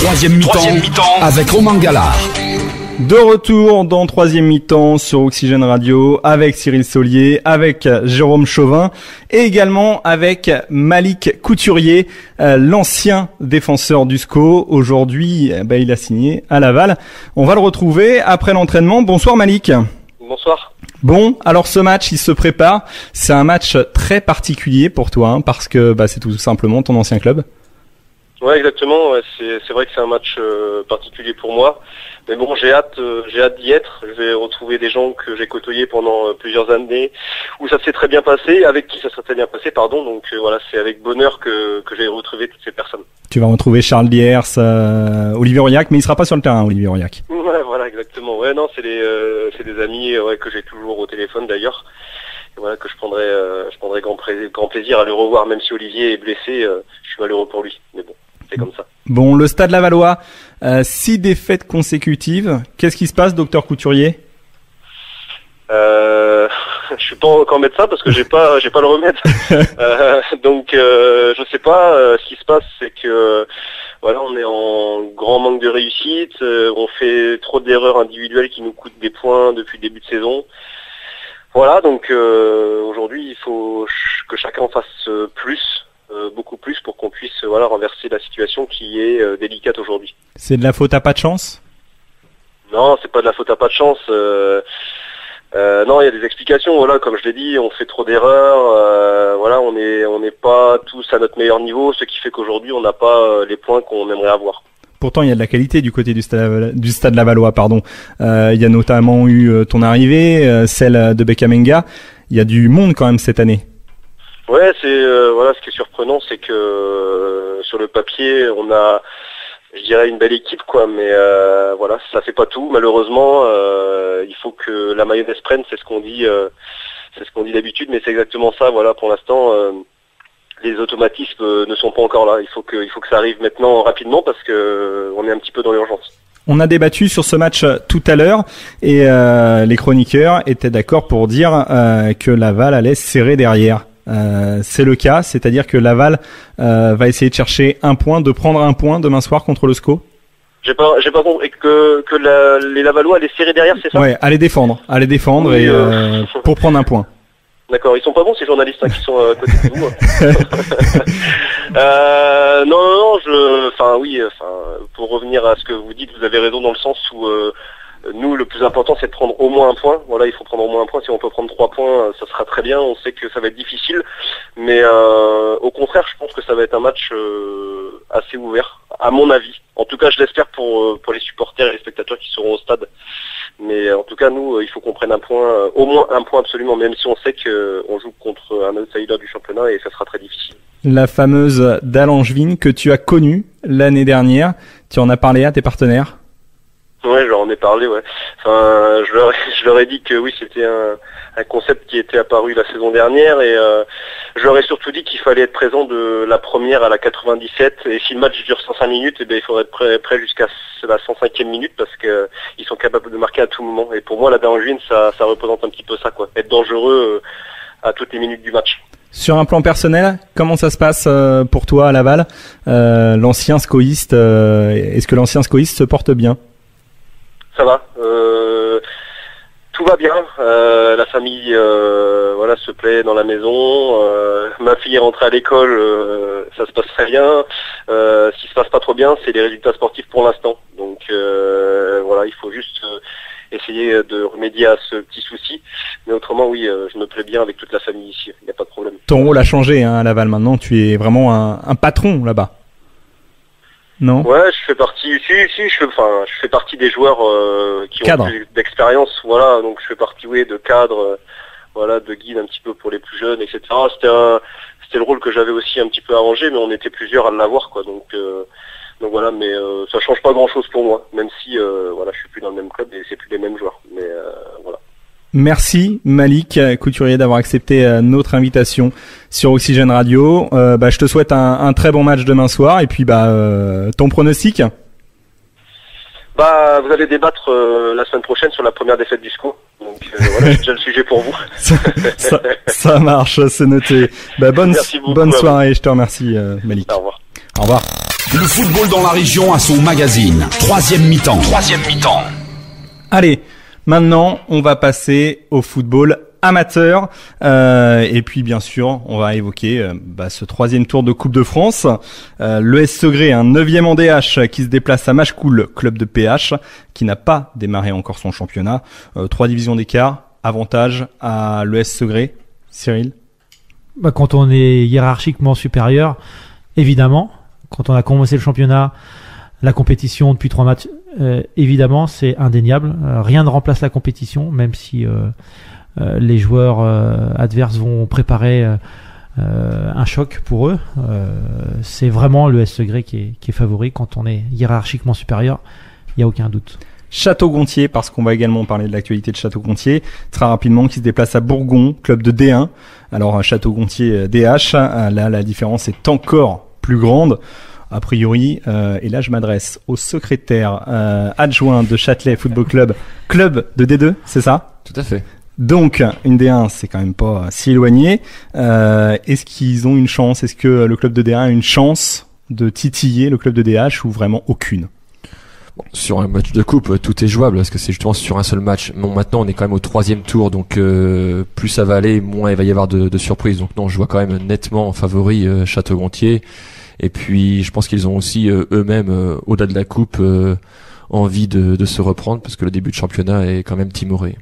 Troisième mi-temps avec Romain Gallard. De retour dans troisième mi-temps sur Oxygène Radio avec Cyril Saulier, avec Jérôme Chauvin et également avec Malik Couturier, l'ancien défenseur du SCO. Aujourd'hui, il a signé à Laval. On va le retrouver après l'entraînement. Bonsoir Malik. Bonsoir. Bon, alors ce match, il se prépare. C'est un match très particulier pour toi, parce que c'est tout simplement ton ancien club. Ouais, exactement. Ouais, c'est vrai que c'est un match particulier pour moi. Mais bon, j'ai hâte d'y être. Je vais retrouver des gens que j'ai côtoyés pendant plusieurs années, où ça s'est très bien passé, avec qui ça s'est très bien passé, pardon. Donc voilà, c'est avec bonheur que j'ai retrouvé toutes ces personnes. Tu vas retrouver Charles Diers, Olivier Aurillac, mais il sera pas sur le terrain, Olivier Aurillac. Ouais, voilà, exactement. Ouais, non, c'est des amis que j'ai toujours au téléphone d'ailleurs. Et voilà, que je prendrai grand plaisir à le revoir, même si Olivier est blessé. Je suis malheureux pour lui, mais bon, c'est comme ça. Bon, le Stade Lavallois, 6 défaites consécutives. Qu'est-ce qui se passe, docteur Couturier? Je suis pas encore médecin parce que j'ai pas le remède. Donc je sais pas. Ce qui se passe, c'est que voilà, on est en grand manque de réussite. On fait trop d'erreurs individuelles qui nous coûtent des points depuis le début de saison. Voilà, donc aujourd'hui, il faut que chacun fasse plus. Beaucoup plus pour qu'on puisse renverser la situation qui est délicate aujourd'hui. C'est de la faute à pas de chance? Non, c'est pas de la faute à pas de chance. Non, il y a des explications. Voilà, comme je l'ai dit, on fait trop d'erreurs. On n'est pas tous à notre meilleur niveau, ce qui fait qu'aujourd'hui on n'a pas les points qu'on aimerait avoir. Pourtant, il y a de la qualité du côté du stade Lavallois, pardon. Il y a notamment eu ton arrivée, celle de Bekamenga. Il y a du monde quand même cette année. Ouais, c'est ce qui est surprenant, c'est que sur le papier, on a, je dirais, une belle équipe, quoi, mais ça fait pas tout. Malheureusement, il faut que la mayonnaise prenne, c'est ce qu'on dit d'habitude, mais c'est exactement ça. Voilà, pour l'instant, les automatismes ne sont pas encore là. Il faut que ça arrive maintenant rapidement parce que on est un petit peu dans l'urgence. On a débattu sur ce match tout à l'heure et les chroniqueurs étaient d'accord pour dire que Laval allait serrer derrière. C'est le cas, c'est-à-dire que Laval va essayer de chercher de prendre un point demain soir contre le SCO. J'ai pas compris que les Lavallois allaient serrer derrière, c'est ça? Ouais, aller défendre oui, et pour prendre un point. D'accord, ils sont pas bons ces journalistes qui sont à côté de vous. Pour revenir à ce que vous dites, vous avez raison dans le sens où nous, le plus important, c'est de prendre au moins un point. Voilà, il faut prendre au moins un point. Si on peut prendre 3 points, ça sera très bien. On sait que ça va être difficile. Mais au contraire, je pense que ça va être un match assez ouvert, à mon avis. En tout cas, je l'espère pour les supporters et les spectateurs qui seront au stade. Mais en tout cas, nous, il faut qu'on prenne un point, au moins un point absolument, même si on sait qu'on joue contre un outsider du championnat et ça sera très difficile. La fameuse d'Allangevin que tu as connue l'année dernière, tu en as parlé à tes partenaires? Ouais, j'en ai parlé, ouais. Enfin, je leur ai dit que oui, c'était un concept qui était apparu la saison dernière et je leur ai surtout dit qu'il fallait être présent de la première à la 97 et si le match dure 105 minutes, il faudrait être prêt jusqu'à la 105e minute parce que ils sont capables de marquer à tout moment. Et pour moi, la Darwin, ça représente un petit peu ça, quoi. Être dangereux à toutes les minutes du match. Sur un plan personnel, comment ça se passe pour toi à Laval? L'ancien scoïste, est-ce que l'ancien scoïste se porte bien? Ça va, tout va bien. La famille, se plaît dans la maison. Ma fille est rentrée à l'école, ça se passe très bien. Ce qui se passe pas trop bien, c'est les résultats sportifs pour l'instant. Donc il faut juste essayer de remédier à ce petit souci. Mais autrement, oui, je me plais bien avec toute la famille ici. Il n'y a pas de problème. Ton rôle a changé à Laval. Maintenant, tu es vraiment un patron là-bas. Non. Ouais, je fais partie. Je fais partie des joueurs qui ont plus d'expérience. Voilà, donc je fais partie, de cadre, de guide un petit peu pour les plus jeunes, etc. C'était le rôle que j'avais aussi un petit peu arrangé, mais on était plusieurs à l'avoir, quoi. Donc voilà, mais ça change pas grand-chose pour moi, même si je suis plus dans le même club et c'est plus les mêmes joueurs. Mais voilà. Merci Malik Couturier d'avoir accepté notre invitation sur Oxygène Radio. Je te souhaite un très bon match demain soir et puis ton pronostic. Vous allez débattre la semaine prochaine sur la première défaite du SCO. Donc j'ai déjà le sujet pour vous. ça marche, c'est noté. Bonne soirée, je te remercie Malik. Au revoir. Au revoir. Le football dans la région a son magazine. Troisième mi-temps. Allez, maintenant, on va passer au football amateur. Et puis, bien sûr, on va évoquer ce troisième tour de Coupe de France. L'ES Segré, un 9e en DH, qui se déplace à Machecoul, club de PH, qui n'a pas démarré encore son championnat. 3 divisions d'écart, avantage à l'ES Segré. Cyril? Quand on est hiérarchiquement supérieur, évidemment. Quand on a commencé le championnat, la compétition depuis 3 matchs, évidemment, c'est indéniable. Rien ne remplace la compétition, même si les joueurs adverses vont préparer un choc pour eux. C'est vraiment le S Segré qui est favori. Quand on est hiérarchiquement supérieur, il n'y a aucun doute. Château-Gontier, parce qu'on va également parler de l'actualité de Château-Gontier, très rapidement, qui se déplace à Bourgon, club de D1. Alors, Château-Gontier DH, là, la différence est encore plus grande. A priori, et là je m'adresse au secrétaire adjoint de Châtelet Football Club, club de D2, c'est ça? Tout à fait. Donc, une D1, c'est quand même pas si éloigné. Est-ce qu'ils ont une chance? Est-ce que le club de D1 a une chance de titiller le club de DH ou vraiment aucune? Sur un match de coupe, tout est jouable parce que c'est justement sur un seul match. Bon, maintenant on est quand même au 3e tour, donc plus ça va aller, moins il va y avoir de surprises. Donc non, je vois quand même nettement en favori Château-Gontier. Et puis je pense qu'ils ont aussi eux-mêmes, au-delà de la coupe, envie de se reprendre parce que le début de championnat est quand même timoré.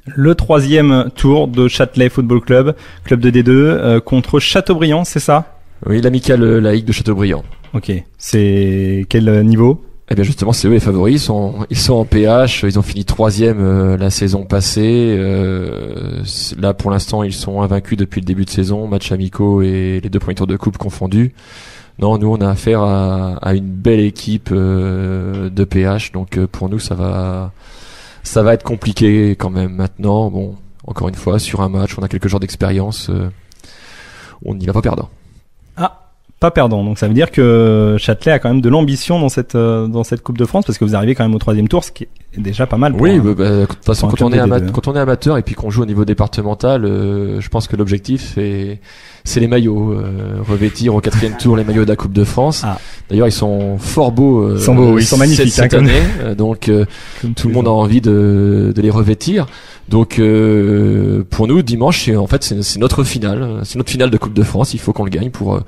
Le 3e tour de Châtelet Football Club, club de D2, contre Châteaubriand, c'est ça? Oui, l'amicale laïque de Châteaubriand. Ok, c'est quel niveau? Eh bien justement, c'est eux les favoris. Ils sont en PH. Ils ont fini 3e la saison passée. Là, pour l'instant, ils sont invaincus depuis le début de saison, matchs amicaux et les 2 premiers tours de coupe confondus. Non, nous, on a affaire à une belle équipe de PH. Donc pour nous, ça va être compliqué quand même. Maintenant, bon, encore une fois, sur un match, on a quelques jours d'expérience. On n'y va pas perdant. Pas perdant, donc ça veut dire que Châtelet a quand même de l'ambition dans cette Coupe de France, parce que vous arrivez quand même au 3e tour, ce qui est déjà pas mal. Oui, de toute façon, quand on est amateur et puis qu'on joue au niveau départemental, je pense que l'objectif c'est les maillots, revêtir au 4e tour les maillots de la Coupe de France. D'ailleurs, ils sont fort beaux. Ils sont magnifiques cette année, donc tout le monde a envie de les revêtir. Donc pour nous, dimanche, c'est notre finale, de Coupe de France. Il faut qu'on le gagne pour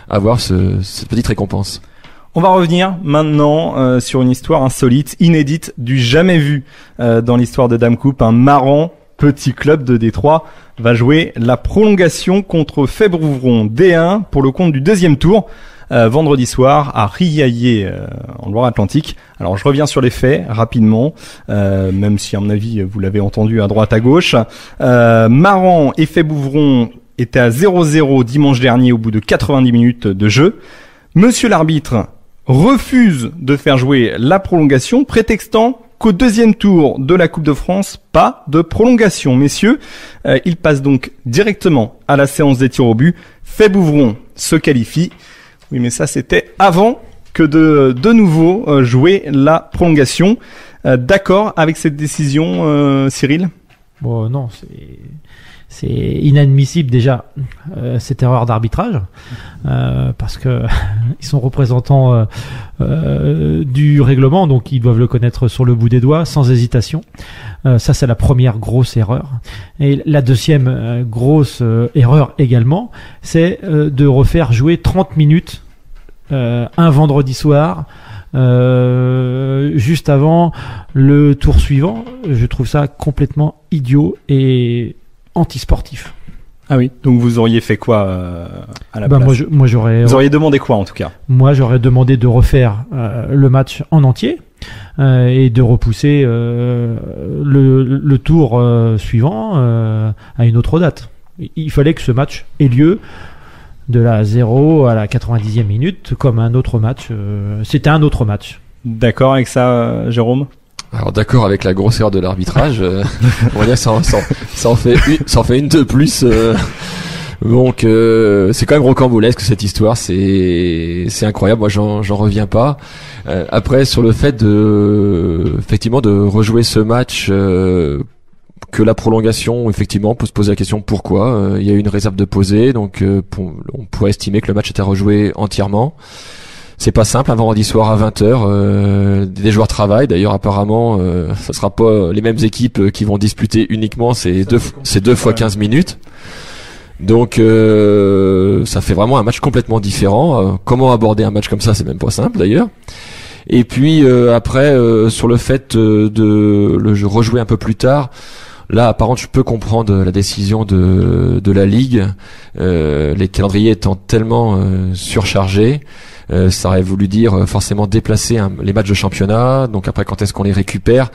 avoir cette petite récompense. On va revenir maintenant sur une histoire insolite, inédite, du jamais vu dans l'histoire de Dame Coupe. Un marrant petit club de Détroit va jouer la prolongation contre Febrouvron D1 pour le compte du 2e tour. Vendredi soir à Riaillé en Loire-Atlantique. Alors je reviens sur les faits rapidement, même si à mon avis vous l'avez entendu à droite à gauche. Maran et Febrouvron étaient à 0-0 dimanche dernier au bout de 90 minutes de jeu. Monsieur l'arbitre refuse de faire jouer la prolongation, prétextant qu'au 2e tour de la Coupe de France, pas de prolongation. Messieurs, il passe donc directement à la séance des tirs au but. Febrouvron se qualifie. Oui, mais ça, c'était avant que de nouveau jouer la prolongation. D'accord avec cette décision, Cyril? Bon, non, c'est inadmissible déjà cette erreur d'arbitrage parce que ils sont représentants du règlement, donc ils doivent le connaître sur le bout des doigts sans hésitation. Ça, c'est la première grosse erreur. Et la deuxième grosse erreur également, c'est de refaire jouer 30 minutes un vendredi soir juste avant le tour suivant. Je trouve ça complètement idiot et anti-sportif. Ah oui, donc vous auriez fait quoi à la place? Moi j'aurais. Vous auriez demandé quoi en tout cas? Moi j'aurais demandé de refaire le match en entier et de repousser le tour suivant à une autre date. Il fallait que ce match ait lieu de la 0 à la 90e minute comme un autre match. C'était un autre match. D'accord avec ça, Jérôme? Alors d'accord avec la grosse erreur de l'arbitrage, on va dire ça en fait une de plus. Donc c'est quand même rocambolesque cette histoire, c'est incroyable. Moi j'en reviens pas. Après sur le fait effectivement de rejouer ce match, que la prolongation, effectivement, on peut se poser la question pourquoi. Il y a eu une réserve de posée, donc on pourrait estimer que le match était rejoué entièrement. c'est pas simple un vendredi soir à 20h. Des joueurs travaillent. D'ailleurs, apparemment, ça sera pas les mêmes équipes qui vont disputer uniquement ces deux fois 15 minutes. Donc, ça fait vraiment un match complètement différent. Comment aborder un match comme ça, c'est même pas simple d'ailleurs. Et puis après, sur le fait de le rejouer un peu plus tard. Là, apparemment, je peux comprendre la décision de la Ligue. Les calendriers étant tellement surchargés, ça aurait voulu dire forcément déplacer les matchs de championnat. Donc après, quand est-ce qu'on les récupère?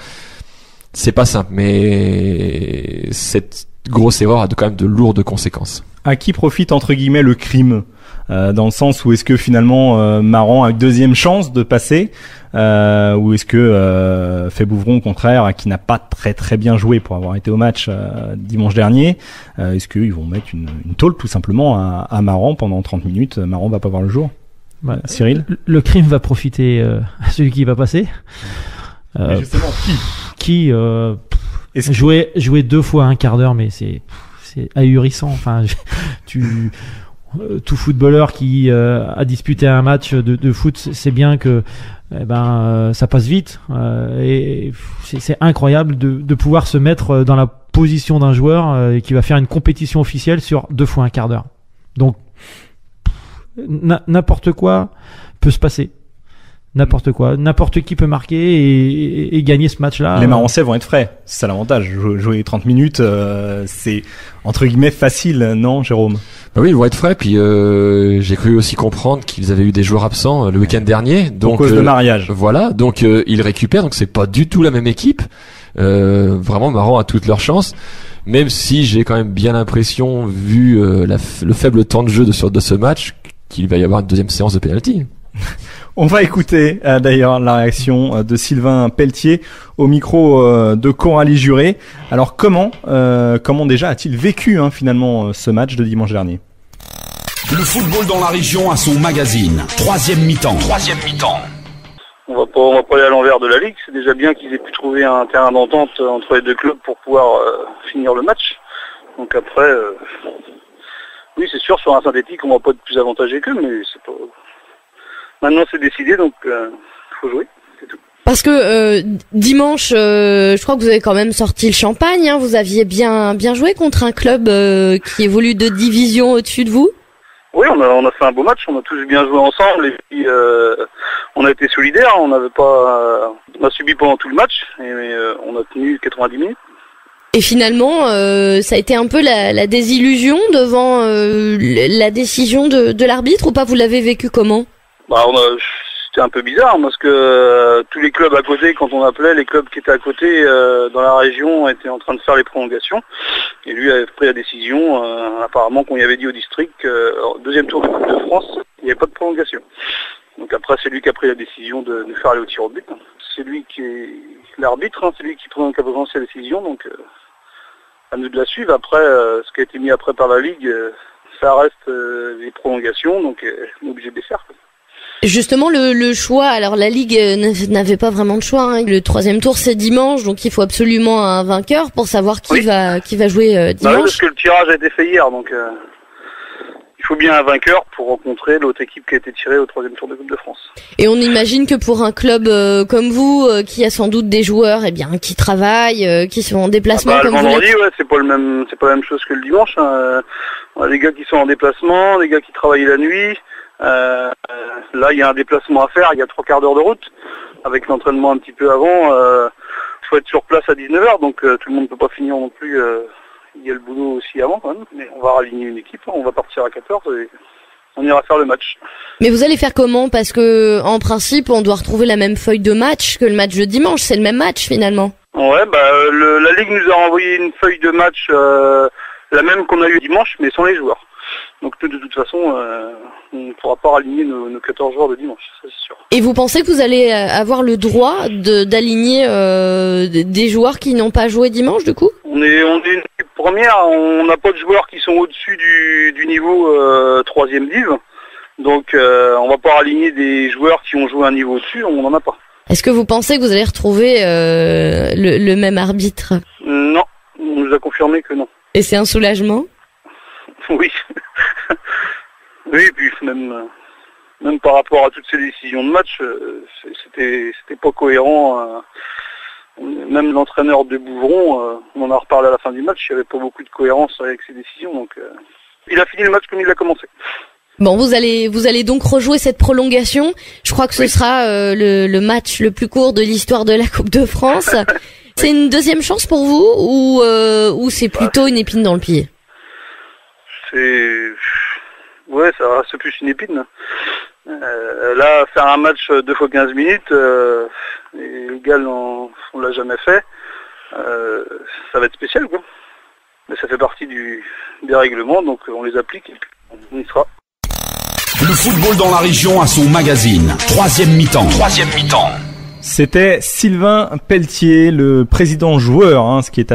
C'est pas simple, mais cette grosse erreur a quand même de lourdes conséquences. À qui profite entre guillemets le crime, dans le sens où est-ce que finalement Maran a une deuxième chance de passer, ou est-ce que Fait-Bouvron au contraire, qui n'a pas très bien joué pour avoir été au match dimanche dernier, est-ce qu'ils vont mettre une tôle tout simplement à Maran pendant 30 minutes? Maran va pas voir le jour. Cyril, le crime va profiter à celui qui va passer. Mais justement, qui jouer 2 fois un quart d'heure, mais c'est ahurissant. Enfin, tout footballeur qui a disputé un match de foot, c'est bien que ça passe vite, et c'est incroyable de pouvoir se mettre dans la position d'un joueur qui va faire une compétition officielle sur 2 fois un quart d'heure. Donc n'importe quoi peut se passer. N'importe qui peut marquer et gagner ce match-là. Les Marençais vont être frais, c'est ça l'avantage. Jouer 30 minutes, c'est entre guillemets facile, non, Jérôme? Bah oui, ils vont être frais. Puis j'ai cru aussi comprendre qu'ils avaient eu des joueurs absents le week-end dernier. Donc, pour cause de mariage. Voilà, donc ils récupèrent. Donc c'est pas du tout la même équipe. Vraiment, Maran a toutes leurs chances. Même si j'ai quand même bien l'impression, vu le faible temps de jeu de ce match, qu'il va y avoir une deuxième séance de penalty. On va écouter d'ailleurs la réaction de Sylvain Pelletier au micro de Coralie Juré. Alors comment déjà a-t-il vécu finalement ce match de dimanche dernier? Le football dans la région a son magazine. Troisième mi-temps. On va pas aller à l'envers de la Ligue. C'est déjà bien qu'ils aient pu trouver un terrain d'entente entre les deux clubs pour pouvoir finir le match. Donc après, oui, c'est sûr, sur un synthétique, on va pas être plus avantagé qu'eux, mais c'est pas... Maintenant c'est décidé, donc faut jouer, c'est tout. Parce que dimanche, je crois que vous avez quand même sorti le champagne, hein. Vous aviez bien joué contre un club qui évolue de division au-dessus de vous. Oui, on a fait un beau match, on a tous bien joué ensemble et puis on a été solidaires, on a subi pendant tout le match et on a tenu 90 minutes. Et finalement, ça a été un peu la désillusion devant la décision de l'arbitre, ou pas? Vous l'avez vécu comment? C'était un peu bizarre parce que tous les clubs à côté, quand on appelait, les clubs qui étaient à côté dans la région étaient en train de faire les prolongations. Et lui avait pris la décision, apparemment qu'on y avait dit au district, deuxième tour de Coupe de France, il n'y avait pas de prolongation. Donc après c'est lui qui a pris la décision de faire aller au tir au but. C'est lui qui est l'arbitre, c'est lui qui a prononcé la décision, donc à nous de la suivre. Après, ce qui a été mis après par la Ligue, ça reste les prolongations, donc on est obligé de les faire. Justement, le choix, alors la Ligue n'avait pas vraiment de choix, hein. Le troisième tour c'est dimanche, donc il faut absolument un vainqueur pour savoir qui va jouer dimanche. Oui, parce que le tirage a été fait hier, donc il faut bien un vainqueur pour rencontrer l'autre équipe qui a été tirée au troisième tour de Coupe de France. Et on imagine que pour un club comme vous, qui a sans doute des joueurs qui travaillent, qui sont en déplacement comme le vendredi, c'est pas la même chose que le dimanche, hein. On a des gars qui sont en déplacement, des gars qui travaillent la nuit. Là il y a un déplacement à faire, il y a 3 quarts d'heure de route avec l'entraînement un petit peu avant, faut être sur place à 19h, donc tout le monde ne peut pas finir non plus, il y a le boulot aussi avant quand même, mais on va raligner une équipe, on va partir à 14 et on ira faire le match. Mais vous allez faire comment? Parce que en principe on doit retrouver la même feuille de match que le match de dimanche, c'est le même match finalement. Ouais, la Ligue nous a renvoyé une feuille de match la même qu'on a eu dimanche mais sans les joueurs. Donc de toute façon, on ne pourra pas raligner nos 14 joueurs de dimanche, ça c'est sûr. Et vous pensez que vous allez avoir le droit d'aligner des joueurs qui n'ont pas joué dimanche du coup? On est une équipe première, on n'a pas de joueurs qui sont au-dessus du niveau 3e div. Donc on va pas raligner des joueurs qui ont joué un niveau au-dessus, on n'en a pas. Est-ce que vous pensez que vous allez retrouver le même arbitre? Non, on nous a confirmé que non. Et c'est un soulagement? Oui. Oui, et puis même même par rapport à toutes ces décisions de match, c'était pas cohérent. Même l'entraîneur de Bouvron, on en a reparlé à la fin du match, il n'y avait pas beaucoup de cohérence avec ses décisions. Donc, il a fini le match comme il l'a commencé. Bon, vous allez donc rejouer cette prolongation. Je crois que ce sera le match le plus court de l'histoire de la Coupe de France. C'est une deuxième chance pour vous ou c'est plutôt une épine dans le pied? Ouais, ça reste plus une épine. Là, faire un match 2 fois 15 minutes, et le gars, on l'a jamais fait, ça va être spécial, quoi. Mais ça fait partie des règlements, donc on les applique et puis on y sera. Le football dans la région a son magazine. Troisième mi-temps. C'était Sylvain Pelletier, le président joueur, ce qui est